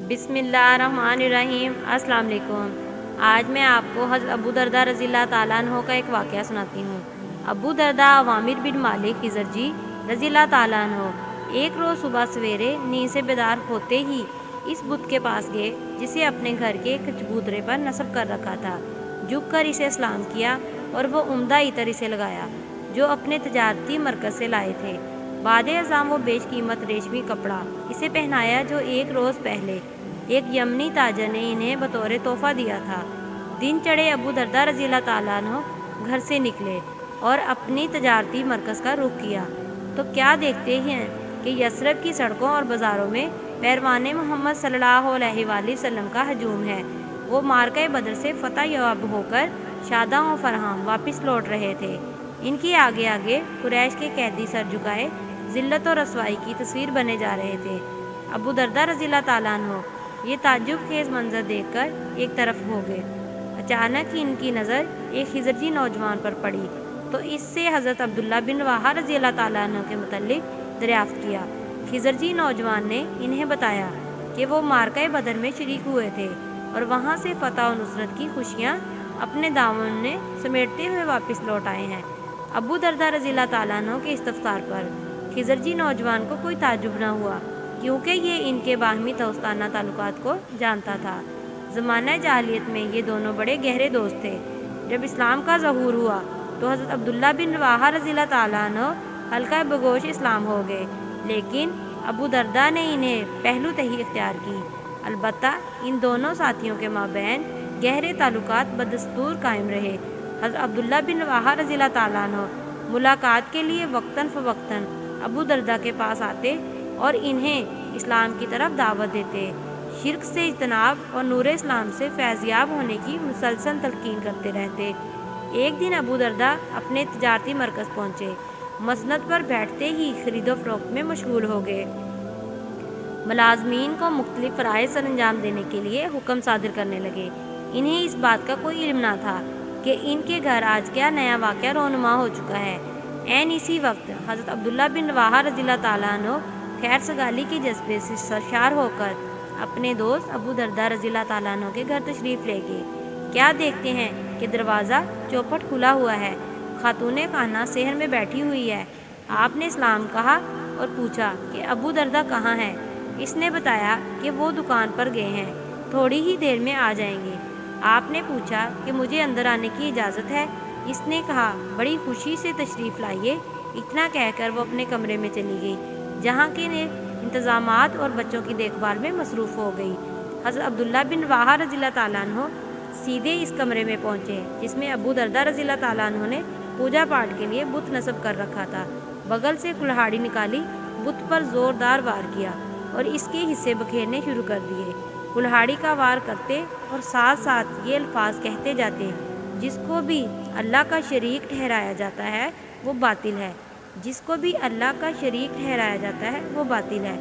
بسم اللہ الرحمن الرحیم۔ السلام علیکم۔ آج میں آپ کو حضرت ابو درداء رضی اللہ تعالیٰ عنہ کا ایک واقعہ سناتی ہوں۔ ابو درداء عوامر بن مالک خزرجی رضی اللہ تعالیٰ عنہ ایک روز صبح سویرے نیند سے بیدار ہوتے ہی اس بت کے پاس گئے جسے اپنے گھر کے ایک چبوترے پر نصب کر رکھا تھا۔ جھک کر اسے سلام کیا اور وہ عمدہ عطر اسے لگایا جو اپنے تجارتی مرکز سے لائے تھے۔ بعد ازاں وہ بیش قیمت ریشمی کپڑا اسے پہنایا جو ایک روز پہلے ایک یمنی تاجر نے انہیں بطور تحفہ دیا تھا۔ دن چڑھے ابو درداء رضی اللہ تعالیٰ عنہ گھر سے نکلے اور اپنی تجارتی مرکز کا رخ کیا تو کیا دیکھتے ہیں کہ یثرب کی سڑکوں اور بازاروں میں پیروان محمد صلی اللہ علیہ وآلہ وسلم کا ہجوم ہے۔ وہ معرکہ بدر سے فتح یاب ہو کر شاداں و فرحاں واپس لوٹ رہے تھے۔ ان کے آگے آگے قریش کے قیدی سر جھکائے ذلت و رسوائی کی تصویر بنے جا رہے تھے۔ ابو درداء رضی اللہ تعالیٰ عنہ یہ تعجب خیز منظر دیکھ کر ایک طرف ہو گئے۔ اچانک ان کی نظر ایک خزرجی نوجوان پر پڑی تو اس سے حضرت عبداللہ بن رواحہ رضی اللہ تعالیٰ عنہ کے متعلق دریافت کیا۔ خزرجی نوجوان نے انہیں بتایا کہ وہ معرکہ بدر میں شریک ہوئے تھے اور وہاں سے فتح و نصرت کی خوشیاں اپنے دامن میں سمیٹتے ہوئے واپس لوٹ آئے ہیں۔ ابو درداء رضی اللہ تعالیٰ عنہ کے استفسار پر خزرجی نوجوان کو کوئی تعجب نہ ہوا کیونکہ یہ ان کے باہمی دوستانہ تعلقات کو جانتا تھا۔ زمانہ جاہلیت میں یہ دونوں بڑے گہرے دوست تھے۔ جب اسلام کا ظہور ہوا تو حضرت عبداللہ بن رواحہ رضی اللہ تعالیٰ عنہ حلقہ بگوش اسلام ہو گئے، لیکن ابو درداء نے انہیں پہلو تہی اختیار کی۔ البتہ ان دونوں ساتھیوں کے مابین گہرے تعلقات بدستور قائم رہے۔ حضرت عبداللہ بن رواحہ رضی اللہ تعالیٰ عنہ ملاقات کے لیے وقتاً فوقتاً ابو درداء کے پاس آتے اور انہیں اسلام کی طرف دعوت دیتے، شرک سے اجتناب اور نور اسلام سے فیضیاب ہونے کی مسلسل تلقین کرتے رہتے۔ ایک دن ابو درداء اپنے تجارتی مرکز پہنچے۔ مسند پر بیٹھتے ہی خرید و فروخت میں مشغول ہو گئے۔ ملازمین کو مختلف فرائض سر انجام دینے کے لیے حکم صادر کرنے لگے۔ انہیں اس بات کا کوئی علم نہ تھا کہ ان کے گھر آج کیا نیا واقعہ رونما ہو چکا ہے۔ عین اسی وقت حضرت عبداللہ بن رواحہ رضی اللہ تعالیٰ عنہ خیر سگالی کے جذبے سے سرشار ہو کر اپنے دوست ابو درداء رضی اللہ تعالیٰ عنہ کے گھر تشریف لے گئے۔ کیا دیکھتے ہیں کہ دروازہ چوپٹ کھلا ہوا ہے، خاتون خانہ صحن میں بیٹھی ہوئی ہے۔ آپ نے سلام کہا اور پوچھا کہ ابو درداء کہاں ہیں؟ اس نے بتایا کہ وہ دکان پر گئے ہیں، تھوڑی ہی دیر میں آ جائیں گے۔ آپ نے پوچھا کہ مجھے اندر آنے کی اجازت ہے؟ اس نے کہا بڑی خوشی سے تشریف لائیے۔ اتنا کہہ کر وہ اپنے کمرے میں چلی گئی جہاں کے انتظامات اور بچوں کی دیکھ بھال میں مصروف ہو گئی۔ حضرت عبداللہ بن رواحہ رضی اللہ تعالیٰ عنہ سیدھے اس کمرے میں پہنچے جس میں ابو درداء رضی اللہ تعالیٰ عنہ نے پوجا پاٹ کے لیے بت نصب کر رکھا تھا۔ بغل سے کلہاڑی نکالی، بت پر زوردار وار کیا اور اس کے حصے بکھیرنے شروع کر دیے۔ کلہاڑی کا وار کرتے اور ساتھ ساتھ یہ الفاظ کہتے جاتے، جس کو بھی اللہ کا شریک ٹھہرایا جاتا ہے وہ باطل ہے، جس کو بھی اللہ کا شریک ٹھہرایا جاتا ہے وہ باطل ہے۔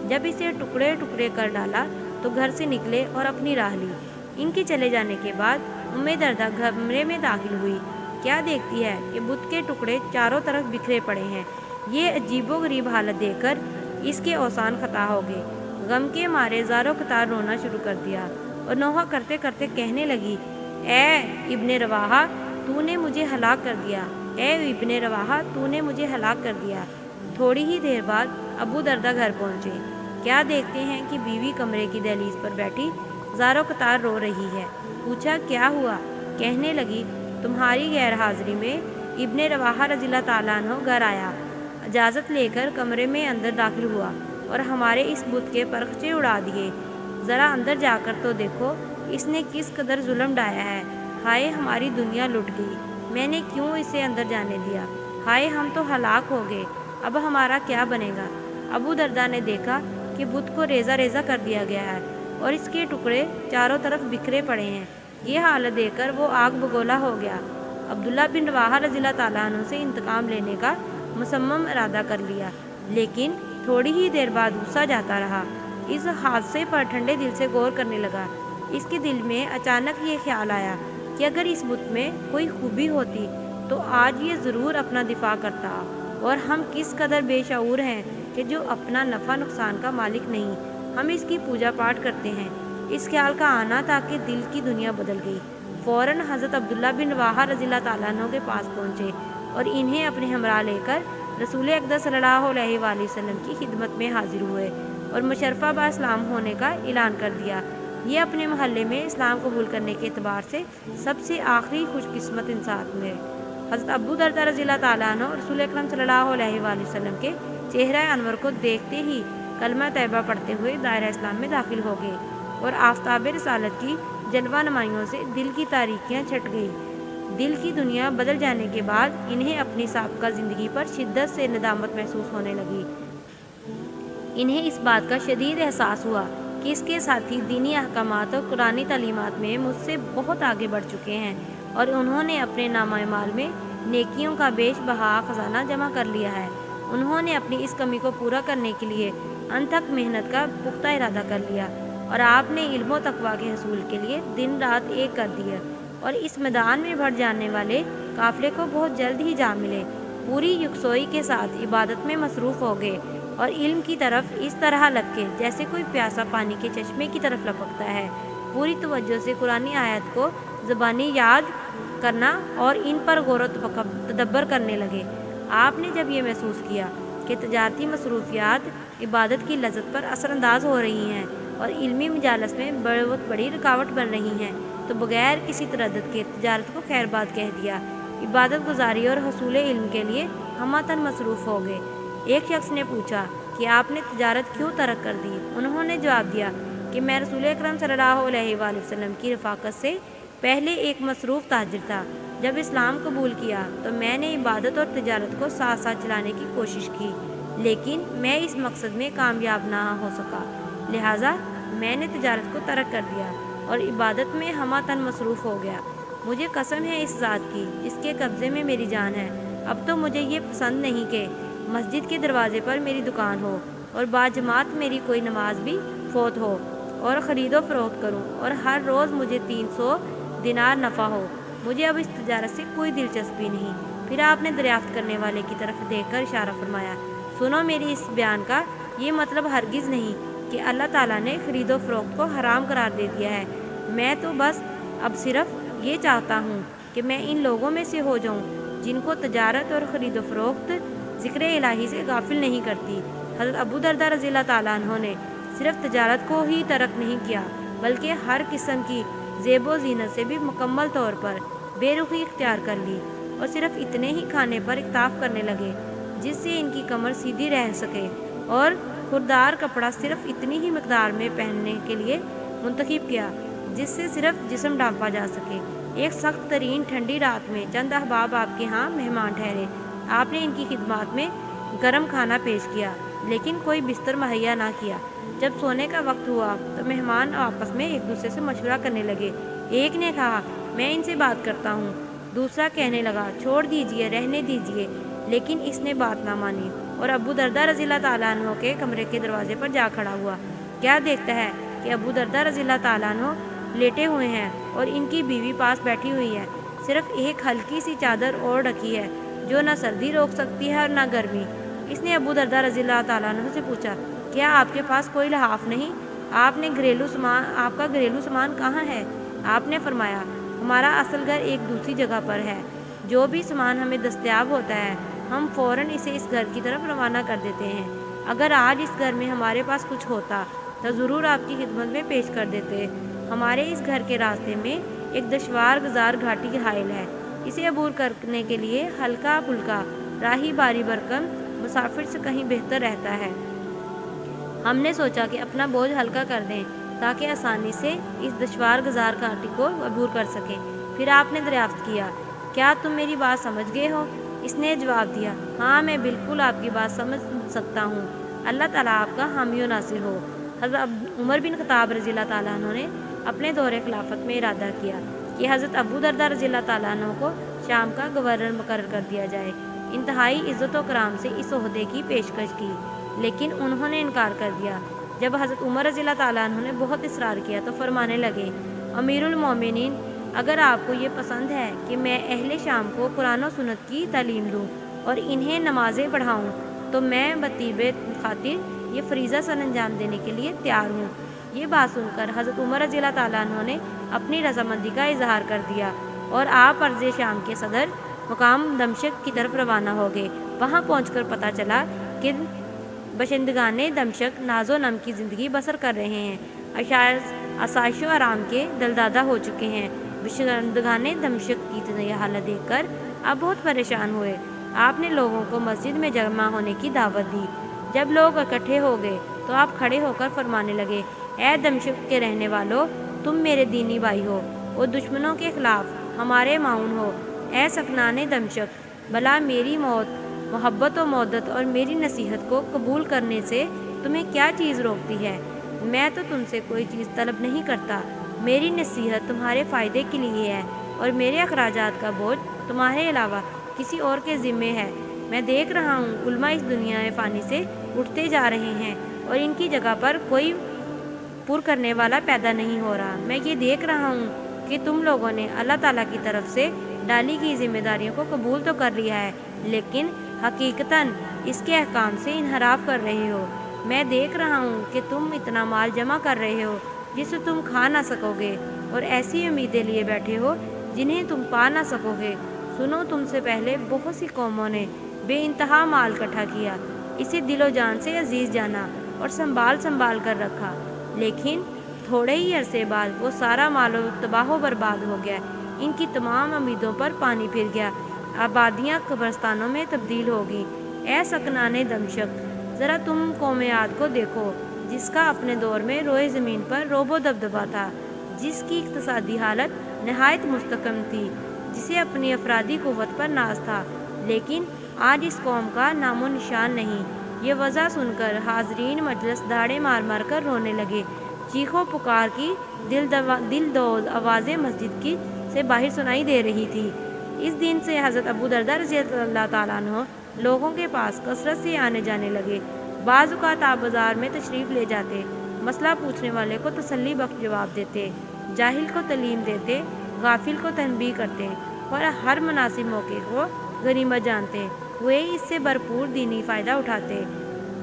جب اسے ٹکڑے ٹکڑے کر ڈالا تو گھر سے نکلے اور اپنی راہ لی۔ ان کے چلے جانے کے بعد درداء کمرے میں داخل ہوئی۔ کیا دیکھتی ہے کہ بت کے ٹکڑے چاروں طرف بکھرے پڑے ہیں۔ یہ عجیب و غریب حالت دیکھ کر اس کے اوسان خطا ہو گئے۔ غم کے مارے زاروں قطار رونا شروع کر دیا اور نوحہ کرتے کرتے کہنے لگی، اے ابن رواحہ تو نے مجھے ہلاک کر دیا، اے ابن رواحہ تو نے مجھے ہلاک کر دیا۔ تھوڑی ہی دیر بعد ابو درداء گھر پہنچے۔ کیا دیکھتے ہیں کہ بیوی کمرے کی دہلیز پر بیٹھی زاروں قطار رو رہی ہے۔ پوچھا کیا ہوا؟ کہنے لگی تمہاری غیر حاضری میں ابن رواحہ رضی اللہ تعالیٰ عنہ گھر آیا، اجازت لے کر کمرے میں اندر داخل ہوا اور ہمارے اس بت کے پرخچے اڑا دیے۔ ذرا اندر جا کر تو دیکھو اس نے کس قدر ظلم ڈھایا ہے۔ ہائے ہماری دنیا لٹ گئی، میں نے کیوں اسے اندر جانے دیا؟ ہائے ہم تو ہلاک ہو گئے، اب ہمارا کیا بنے گا؟ ابو درداء نے دیکھا کہ بت کو ریزہ ریزہ کر دیا گیا ہے اور اس کے ٹکڑے چاروں طرف بکھرے پڑے ہیں۔ یہ حالت دیکھ کر وہ آگ بگولا ہو گیا۔ عبداللہ بن رواحہ رضی اللہ تعالیٰ عنہ سے انتقام لینے کا مصمم ارادہ کر لیا، لیکن تھوڑی ہی دیر بعد غصہ جاتا رہا۔ اس حادثے پر ٹھنڈے دل سے غور کرنے لگا۔ اس کے دل میں اچانک یہ خیال آیا کہ اگر اس بت میں کوئی خوبی ہوتی تو آج یہ ضرور اپنا دفاع کرتا، اور ہم کس قدر بے شعور ہیں کہ جو اپنا نفع نقصان کا مالک نہیں، ہم اس کی پوجا پاٹ کرتے ہیں۔ اس خیال کا آنا تھا کہ دل کی دنیا بدل گئی۔ فوراً حضرت عبداللہ بن رواحہ رضی اللہ تعالیٰ عنہ کے پاس پہنچے اور انہیں اپنے ہمراہ لے کر رسول اقدس صلی اللہ علیہ وآلہ وسلم کی خدمت میں حاضر ہوئے اور مشرفہ با اسلام ہونے کا اعلان کر دیا۔ یہ اپنے محلے میں اسلام قبول کرنے کے اعتبار سے سب سے آخری خوش قسمت انسان ہوئے۔ حضرت ابو درداء رضی اللہ تعالیٰ عنہ رسول اکرم صلی اللہ علیہ وآلہ وسلم کے چہرہ انور کو دیکھتے ہی کلمہ طیبہ پڑھتے ہوئے دائرہ اسلام میں داخل ہو گئے اور آفتاب رسالت کی جلوہ نمائیوں سے دل کی تاریکیاں چھٹ گئی۔ دل کی دنیا بدل جانے کے بعد انہیں اپنی سابقہ زندگی پر شدت سے ندامت محسوس ہونے لگی۔ انہیں اس بات کا شدید احساس ہوا کہ اس کے ساتھی دینی احکامات اور قرآنی تعلیمات میں مجھ سے بہت آگے بڑھ چکے ہیں اور انہوں نے اپنے نامہ اعمال میں نیکیوں کا بیش بہا خزانہ جمع کر لیا ہے۔ انہوں نے اپنی اس کمی کو پورا کرنے کے لیے انتھک محنت کا پختہ ارادہ کر لیا اور آپ نے علم و تقویٰ کے حصول کے لیے دن رات ایک کر دیا اور اس میدان میں بڑھ جانے والے قافلے کو بہت جلد ہی جا ملے۔ پوری یکسوئی کے ساتھ عبادت میں مصروف ہو گئے اور علم کی طرف اس طرح لپکے جیسے کوئی پیاسا پانی کے چشمے کی طرف لپکتا ہے۔ پوری توجہ سے قرآنی آیت کو زبانی یاد کرنا اور ان پر غور و تدبر کرنے لگے۔ آپ نے جب یہ محسوس کیا کہ تجارتی مصروفیات عبادت کی لذت پر اثر انداز ہو رہی ہیں اور علمی مجالس میں بہت بڑی رکاوٹ بن رہی ہیں تو بغیر کسی تردد کے تجارت کو خیر بات کہہ دیا۔ عبادت گزاری اور حصول علم کے لیے ہمہ مصروف ہو گئے۔ ایک شخص نے پوچھا کہ آپ نے تجارت کیوں ترک کر دی؟ انہوں نے جواب دیا کہ میں رسول اکرم صلی اللہ علیہ وآلہ وسلم کی رفاقت سے پہلے ایک مصروف تاجر تھا۔ جب اسلام قبول کیا تو میں نے عبادت اور تجارت کو ساتھ ساتھ چلانے کی کوشش کی، لیکن میں اس مقصد میں کامیاب نہ ہو سکا، لہٰذا میں نے تجارت کو ترک کر دیا اور عبادت میں ہمہ مصروف ہو گیا۔ مجھے قسم ہے اس ذات کی جس کے قبضے میں میری جان ہے، اب تو مجھے یہ پسند نہیں کہ مسجد کے دروازے پر میری دکان ہو اور باجماعت میری کوئی نماز بھی فوت ہو اور خرید و فروخت کروں اور ہر روز مجھے 300 دینار نفع ہو۔ مجھے اب اس تجارت سے کوئی دلچسپی نہیں۔ پھر آپ نے دریافت کرنے والے کی طرف دیکھ کر اشارہ فرمایا، سنو، میری اس بیان کا یہ مطلب ہرگز نہیں کہ اللہ تعالیٰ نے خرید و فروخت کو حرام قرار دے دیا ہے۔ میں تو بس اب صرف یہ چاہتا ہوں کہ میں ان لوگوں میں سے ہو جاؤں جن کو تجارت اور خرید و فروخت ذکر الہی سے غافل نہیں کرتی۔ حضرت ابو درداء رضی اللہ تعالیٰ عنہ نے صرف تجارت کو ہی ترک نہیں کیا بلکہ ہر قسم کی زیب و زینت سے بھی مکمل طور پر بے رخی اختیار کر لی اور صرف اتنے ہی کھانے پر اکتفا کرنے لگے جس سے ان کی کمر سیدھی رہ سکے اور خوردار کپڑا صرف اتنی ہی مقدار میں پہننے کے لیے منتخب کیا جس سے صرف جسم ڈھانپا جا سکے۔ ایک سخت ترین ٹھنڈی رات میں چند احباب آپ کے ہاں مہمان ٹھہرے۔ آپ نے ان کی خدمات میں گرم کھانا پیش کیا لیکن کوئی بستر مہیا نہ کیا۔ جب سونے کا وقت ہوا تو مہمان آپس میں ایک دوسرے سے مشورہ کرنے لگے۔ ایک نے کہا، میں ان سے بات کرتا ہوں۔ دوسرا کہنے لگا، چھوڑ دیجئے، رہنے دیجئے، لیکن اس نے بات نہ مانی اور ابو درداء رضی اللہ تعالیٰ عنہ کے کمرے کے دروازے پر جا کھڑا ہوا۔ کیا دیکھتا ہے کہ ابو درداء رضی اللہ تعالیٰ عنہ لیٹے ہوئے ہیں اور ان کی بیوی پاس بیٹھی ہوئی ہے، صرف ایک ہلکی سی چادر اوڑھ رکھی ہے جو نہ سردی روک سکتی ہے اور نہ گرمی۔ اس نے ابو درداء رضی اللہ تعالیٰ عنہ سے پوچھا، کیا آپ کے پاس کوئی لحاف نہیں؟ آپ کا گھریلو سامان کہاں ہے؟ آپ نے فرمایا، ہمارا اصل گھر ایک دوسری جگہ پر ہے۔ جو بھی سامان ہمیں دستیاب ہوتا ہے ہم فوراً اسے اس گھر کی طرف روانہ کر دیتے ہیں۔ اگر آج اس گھر میں ہمارے پاس کچھ ہوتا تو ضرور آپ کی خدمت میں پیش کر دیتے۔ ہمارے اس گھر کے راستے میں ایک دشوار گزار گھاٹی حائل ہے، اسے عبور کرنے کے لیے ہلکا پھلکا راہی باری برکم مسافر سے کہیں بہتر رہتا ہے۔ ہم نے سوچا کہ اپنا بوجھ ہلکا کر دیں تاکہ آسانی سے اس دشوار گزار گھاٹی کو عبور کر سکیں۔ پھر آپ نے دریافت کیا، کیا تم میری بات سمجھ گئے ہو؟ اس نے جواب دیا، ہاں، میں بالکل آپ کی بات سمجھ سکتا ہوں، اللہ تعالیٰ آپ کا حامی و ناصر ہو۔ حضرت عمر بن خطاب رضی اللہ تعالیٰ عنہ نے اپنے دور خلافت میں ارادہ کیا کہ حضرت ابو درداء رضی اللہ تعالیٰ عنہ کو شام کا گورنر مقرر کر دیا جائے۔ انتہائی عزت و کرام سے اس عہدے کی پیشکش کی لیکن انہوں نے انکار کر دیا۔ جب حضرت عمر رضی اللہ تعالیٰ عنہ نے بہت اصرار کیا تو فرمانے لگے، امیر المومنین، اگر آپ کو یہ پسند ہے کہ میں اہل شام کو قرآن و سنت کی تعلیم دوں اور انہیں نمازیں پڑھاؤں تو میں بطیب خاطر یہ فریضہ سر انجام دینے کے لیے تیار ہوں۔ یہ بات سن کر حضرت عمر رضی اللہ تعالیٰ عنہ نے اپنی رضامندی کا اظہار کر دیا اور آپ ارض شام کے صدر مقام دمشق کی طرف روانہ ہو گئے۔ وہاں پہنچ کر پتہ چلا کہ باشندگان دمشق ناز و نم کی زندگی بسر کر رہے ہیں، آسائش و آرام کے دلدادہ ہو چکے ہیں۔ باشندگان دمشق کی یہ حالت دیکھ کر آپ بہت پریشان ہوئے۔ آپ نے لوگوں کو مسجد میں جمع ہونے کی دعوت دی۔ جب لوگ اکٹھے ہو گئے تو آپ کھڑے ہو کر فرمانے لگے، اے دمشق کے رہنے والوں، تم میرے دینی بھائی ہو اور دشمنوں کے خلاف ہمارے معاون ہو۔ اے سکنان دمشق، بھلا میری محبت و مودت اور میری نصیحت کو قبول کرنے سے تمہیں کیا چیز روکتی ہے؟ میں تو تم سے کوئی چیز طلب نہیں کرتا۔ میری نصیحت تمہارے فائدے کے لیے ہے اور میرے اخراجات کا بوجھ تمہارے علاوہ کسی اور کے ذمے ہے۔ میں دیکھ رہا ہوں علماء اس دنیا فانی سے اٹھتے جا رہے ہیں اور ان کی جگہ پر کوئی پر کرنے والا پیدا نہیں ہو رہا۔ میں یہ دیکھ رہا ہوں کہ تم لوگوں نے اللہ تعالیٰ کی طرف سے ڈالی گئی ذمہ داریوں کو قبول تو کر لیا ہے، لیکن حقیقتاً اس کے احکام سے انحراف کر رہے ہو۔ میں دیکھ رہا ہوں کہ تم اتنا مال جمع کر رہے ہو جسے تم کھا نہ سکو گے اور ایسی امیدیں لیے بیٹھے ہو جنہیں تم پا نہ سکو گے۔ سنو، تم سے پہلے بہت سی قوموں نے بے انتہا مال اکٹھا کیا، اسے دل و جان سے عزیز جانا اور سنبھال کر رکھا، لیکن تھوڑے ہی عرصے بعد وہ سارا مال تباہ و برباد ہو گیا۔ ان کی تمام امیدوں پر پانی پھر گیا، آبادیاں قبرستانوں میں تبدیل ہو گئی۔ اے سکنان دمشق، ذرا تم قوم عاد کو دیکھو، جس کا اپنے دور میں روئے زمین پر روب و دبدبہ تھا، جس کی اقتصادی حالت نہایت مستحکم تھی، جسے اپنی افرادی قوت پر ناز تھا، لیکن آج اس قوم کا نام و نشان نہیں۔ یہ وضع سن کر حاضرین مجلس دھاڑے مار مار کر رونے لگے۔ چیخ و پکار کی دل دوز آوازیں مسجد کی سے باہر سنائی دے رہی تھی۔ اس دن سے حضرت ابو درداء رضی اللہ تعالیٰ عنہ لوگوں کے پاس کثرت سے آنے جانے لگے۔ بعض اوقات آپ بازار میں تشریف لے جاتے، مسئلہ پوچھنے والے کو تسلی بخش جواب دیتے، جاہل کو تعلیم دیتے، غافل کو تنبیہ کرتے اور ہر مناسب موقع کو غنیمت جانتے ہوئے اس سے بھرپور دینی فائدہ اٹھاتے۔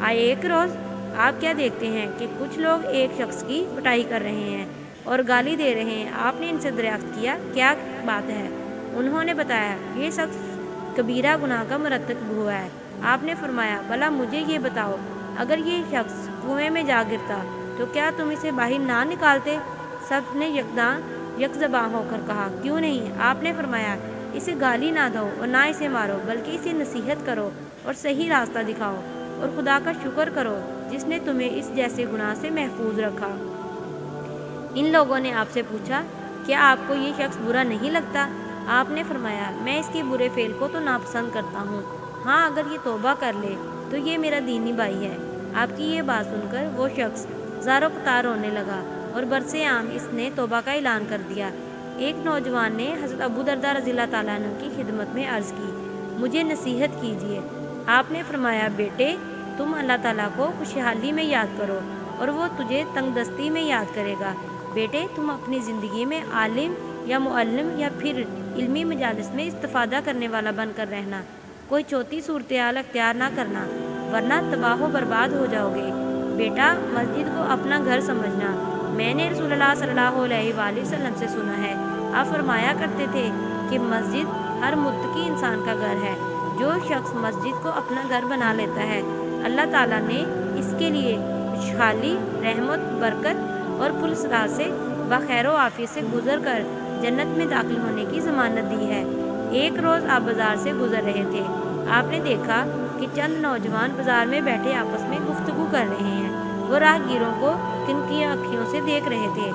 ایک روز آپ کیا دیکھتے ہیں کہ کچھ لوگ ایک شخص کی پٹائی کر رہے ہیں اور گالی دے رہے ہیں۔ آپ نے ان سے دریافت کیا، کیا بات ہے؟ انہوں نے بتایا، یہ شخص کبیرہ گناہ کا مرتکب ہوا ہے۔ آپ نے فرمایا، بھلا مجھے یہ بتاؤ، اگر یہ شخص کنویں میں جا گرتا تو کیا تم اسے باہر نہ نکالتے؟ سب نے یک زباں ہو کر کہا، کیوں نہیں؟ آپ نے فرمایا، اسے گالی نہ دو اور نہ اسے مارو، بلکہ اسے نصیحت کرو اور صحیح راستہ دکھاؤ اور خدا کا شکر کرو جس نے تمہیں اس جیسے گناہ سے محفوظ رکھا۔ ان لوگوں نے آپ سے پوچھا، کیا آپ کو یہ شخص برا نہیں لگتا؟ آپ نے فرمایا، میں اس کے برے فعل کو تو ناپسند کرتا ہوں، ہاں اگر یہ توبہ کر لے تو یہ میرا دینی بھائی ہے۔ آپ کی یہ بات سن کر وہ شخص زار و قطار رونے لگا اور برسے عام اس نے توبہ کا اعلان کر دیا۔ ایک نوجوان نے حضرت ابو درداء رضی اللہ تعالیٰ عنہ کی خدمت میں عرض کی، مجھے نصیحت کیجیے۔ آپ نے فرمایا، بیٹے، تم اللہ تعالیٰ کو خوشحالی میں یاد کرو اور وہ تجھے تنگ دستی میں یاد کرے گا۔ بیٹے، تم اپنی زندگی میں عالم یا معلم یا پھر علمی مجالس میں استفادہ کرنے والا بن کر رہنا، کوئی چھوٹی صورتحال اختیار نہ کرنا، ورنہ تباہ و برباد ہو جاؤ گے۔ بیٹا، مسجد کو اپنا گھر سمجھنا۔ میں نے رسول اللہ صلی اللہ علیہ وآلہ وسلم سے سنا ہے، آپ فرمایا کرتے تھے کہ مسجد ہر متقی انسان کا گھر ہے۔ جو شخص مسجد کو اپنا گھر بنا لیتا ہے، اللہ تعالیٰ نے اس کے لیے خوشحالی، رحمت، برکت اور پرسرار سے بخیر و عافیت سے گزر کر جنت میں داخل ہونے کی ضمانت دی ہے۔ ایک روز آپ بازار سے گزر رہے تھے، آپ نے دیکھا کہ چند نوجوان بازار میں بیٹھے آپس میں گفتگو کر رہے ہیں۔ وہ راہگیروں کو کنکی آنکھوں سے دیکھ رہے تھے۔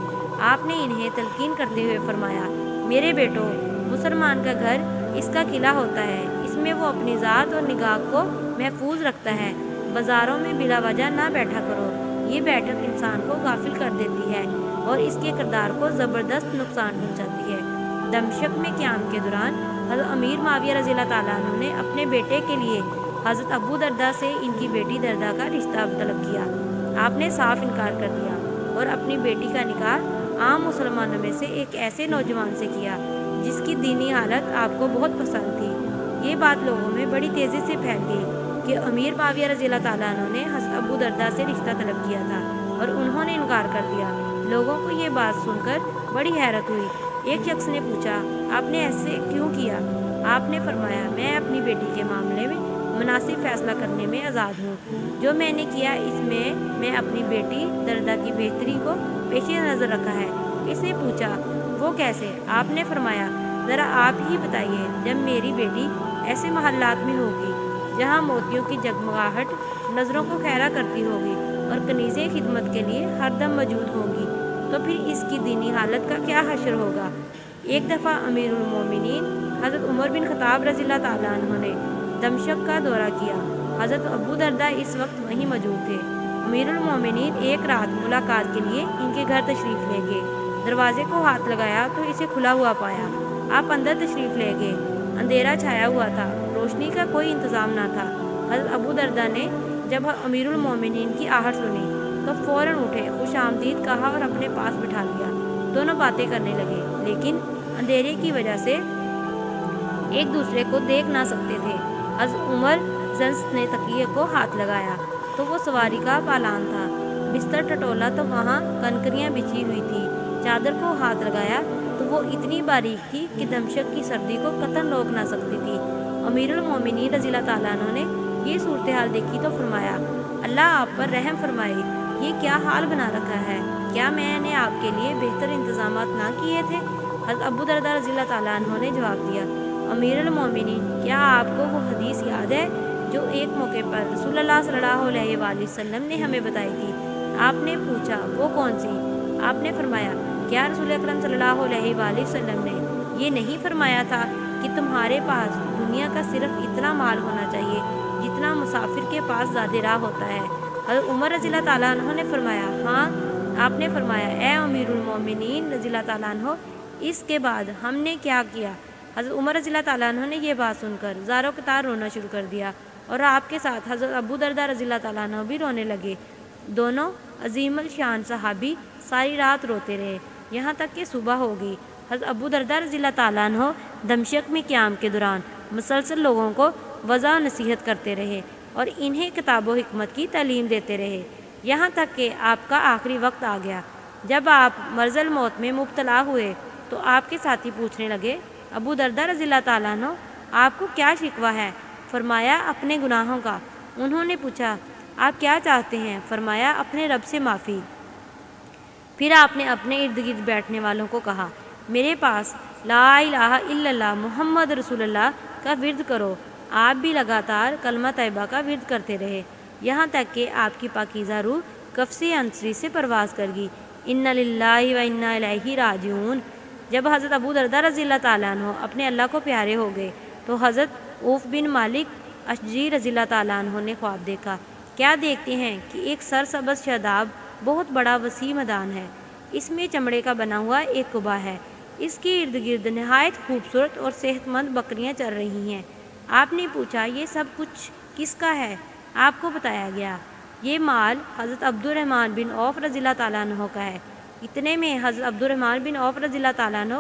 آپ نے انہیں تلقین کرتے ہوئے فرمایا، میرے بیٹو، مسلمان کا گھر اس کا قلعہ ہوتا ہے، اس میں وہ اپنی ذات اور نگاہ کو محفوظ رکھتا ہے۔ بازاروں میں بلا وجہ نہ بیٹھا کرو، یہ بیٹھک انسان کو غافل کر دیتی ہے اور اس کے کردار کو زبردست نقصان پہنچاتی ہے۔ دمشق میں قیام کے دوران حضرت امیر معاویہ رضی اللہ تعالیٰ عنہ نے اپنے بیٹے کے لیے حضرت ابو درداء سے ان کی بیٹی درداء کا رشتہ طلب کیا۔ آپ نے صاف انکار کر دیا اور اپنی بیٹی کا نکاح عام مسلمانوں میں سے ایک ایسے نوجوان سے کیا جس کی دینی حالت آپ کو بہت پسند تھی۔ یہ بات لوگوں میں بڑی تیزی سے پھیل گئی کہ امیر معاویہ رضی اللہ تعالیٰ عنہ نے حضرت ابو درداء سے رشتہ طلب کیا تھا اور انہوں نے انکار کر دیا۔ لوگوں کو یہ بات سن کر بڑی حیرت ہوئی۔ ایک شخص نے پوچھا، آپ نے ایسے کیوں کیا؟ آپ نے فرمایا، میں اپنی بیٹی کے معاملے میں مناسب فیصلہ کرنے میں آزاد ہوں۔ جو میں نے کیا اس میں اپنی بیٹی درداء کی بہتری کو پیش نظر رکھا ہے۔ اس نے پوچھا، وہ کیسے؟ آپ نے فرمایا، ذرا آپ ہی بتائیے، جب میری بیٹی ایسے محلات میں ہوگی جہاں موتیوں کی جگمگاہٹ نظروں کو خیرہ کرتی ہوگی اور کنیزیں خدمت کے لیے ہر دم موجود ہوں گی، تو پھر اس کی دینی حالت کا کیا حشر ہوگا؟ ایک دفعہ امیر المومنین حضرت عمر بن خطاب رضی اللہ تعالیٰ عنہ نے دمشق کا دورہ کیا۔ حضرت ابو درداء اس وقت وہیں موجود تھے۔ امیر المومنین ایک رات ملاقات کے لیے ان کے گھر تشریف لے گئے۔ دروازے کو ہاتھ لگایا تو اسے کھلا ہوا پایا۔ آپ اندر تشریف لے گئے۔ اندھیرا چھایا ہوا تھا، روشنی کا کوئی انتظام نہ تھا۔ حضرت ابو درداء نے جب امیر المومنین کی آہٹ سنی تو فوراً اٹھے، خوش آمدید کہا اور اپنے پاس بٹھا لیا۔ دونوں باتیں کرنے لگے، لیکن اندھیرے کی وجہ سے ایک دوسرے کو دیکھ نہ سکتے تھے۔ حضرت عمر زنس نے تکیے کو ہاتھ لگایا تو وہ سواری کا پالان تھا۔ بستر ٹٹولا تو وہاں کنکریاں بچھی ہوئی تھی۔ چادر کو ہاتھ لگایا تو وہ اتنی باریک تھی کہ دمشق کی سردی کو قطعاً روک نہ سکتی تھی۔ امیر المومنین رضی اللہ تعالیٰ عنہ نے یہ صورتحال دیکھی تو فرمایا، اللہ آپ پر رحم فرمائے، یہ کیا حال بنا رکھا ہے؟ کیا میں نے آپ کے لیے بہتر انتظامات نہ کیے تھے؟ حضرت ابو درداء رضی اللہ تعالیٰ عنہ نے جواب دیا، امیر المومنین، کیا آپ کو وہ حدیث یاد ہے جو ایک موقع پر رسول اللہ صلی اللہ علیہ وآلہ وسلم نے ہمیں بتائی تھی؟ آپ نے پوچھا، وہ کون سی؟ آپ نے فرمایا، کیا رسول اکرم صلی اللہ علیہ وآلہ وسلم نے یہ نہیں فرمایا تھا کہ تمہارے پاس دنیا کا صرف اتنا مال ہونا چاہیے جتنا مسافر کے پاس زیادہ راہ ہوتا ہے؟ حضرت عمر رضی اللہ تعالیٰ عنہ نے فرمایا، ہاں۔ آپ نے فرمایا، اے امیر المومنین رضی اللہ تعالیٰ عنہ، اس کے بعد ہم نے کیا کیا؟ حضرت عمر رضی اللہ تعالیٰ عنہ نے یہ بات سن کر زار و قطار رونا شروع کر دیا اور آپ کے ساتھ حضرت ابو درداء رضی اللہ تعالیٰ عنہ بھی رونے لگے۔ دونوں عظیم الشان صحابی ساری رات روتے رہے، یہاں تک کہ صبح ہو گئی۔ حضرت ابو درداء رضی اللہ تعالیٰ عنہ دمشق میں قیام کے دوران مسلسل لوگوں کو وعظ و نصیحت کرتے رہے اور انہیں کتاب و حکمت کی تعلیم دیتے رہے، یہاں تک کہ آپ کا آخری وقت آ گیا۔ جب آپ مرض الموت میں مبتلا ہوئے تو آپ کے ساتھی پوچھنے لگے، ابو درداء رضی اللہ تعالیٰ عنہ، آپ کو کیا شکوہ ہے؟ فرمایا، اپنے گناہوں کا۔ انہوں نے پوچھا، آپ کیا چاہتے ہیں؟ فرمایا، اپنے رب سے معافی۔ پھر آپ نے اپنے ارد گرد بیٹھنے والوں کو کہا، میرے پاس لا الہ الا اللہ محمد رسول اللہ کا ورد کرو۔ آپ بھی لگاتار کلمہ طیبہ کا ورد کرتے رہے، یہاں تک کہ آپ کی پاکیزہ روح قفس انصری سے پرواز کر گئی۔ انا للہ و انا الیہ راجعون۔ جب حضرت ابو درداء رضی اللہ تعالیٰ عنہ اپنے اللہ کو پیارے ہو گئے تو حضرت عوف بن مالک اشجعی رضی اللہ تعالیٰ عنہ نے خواب دیکھا۔ کیا دیکھتے ہیں کہ ایک سرسبز شاداب بہت بڑا وسیع میدان ہے، اس میں چمڑے کا بنا ہوا ایک قبا ہے، اس کے ارد گرد نہایت خوبصورت اور صحت مند بکریاں چر رہی ہیں۔ آپ نے پوچھا، یہ سب کچھ کس کا ہے؟ آپ کو بتایا گیا، یہ مال حضرت عبد الرحمن بن عوف رضی اللہ تعالیٰ عنہ کا ہے۔ اتنے میں حضرت عبد الرحمن بن عوف رضی اللہ تعالیٰ عنہ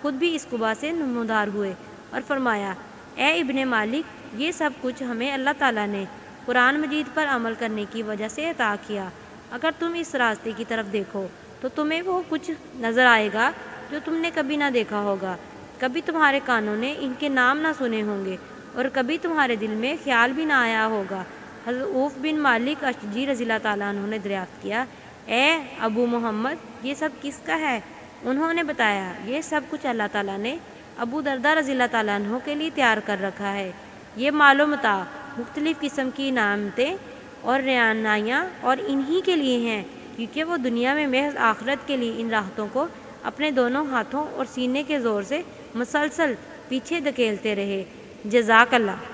خود بھی اس قبا سے نمودار ہوئے اور فرمایا، اے ابن مالک، یہ سب کچھ ہمیں اللہ تعالیٰ نے قرآن مجید پر عمل کرنے کی وجہ سے عطا کیا۔ اگر تم اس راستے کی طرف دیکھو تو تمہیں وہ کچھ نظر آئے گا جو تم نے کبھی نہ دیکھا ہوگا، کبھی تمہارے کانوں نے ان کے نام نہ سنے ہوں گے اور کبھی تمہارے دل میں خیال بھی نہ آیا ہوگا۔ حضرت عوف بن مالک اشجعی رضی اللہ تعالیٰ عنہ نے دریافت کیا، اے ابو محمد، یہ سب کس کا ہے؟ انہوں نے بتایا، یہ سب کچھ اللہ تعالیٰ نے ابو درداء رضی اللہ تعالیٰ عنہ کے لیے تیار کر رکھا ہے۔ یہ مال و متاع، مختلف قسم کی نعمتیں اور رعنائیاں اور انہی کے لیے ہیں، کیونکہ وہ دنیا میں محض آخرت کے لیے ان راحتوں کو اپنے دونوں ہاتھوں اور سینے کے زور سے مسلسل پیچھے دھکیلتے رہے۔ جزاک اللہ۔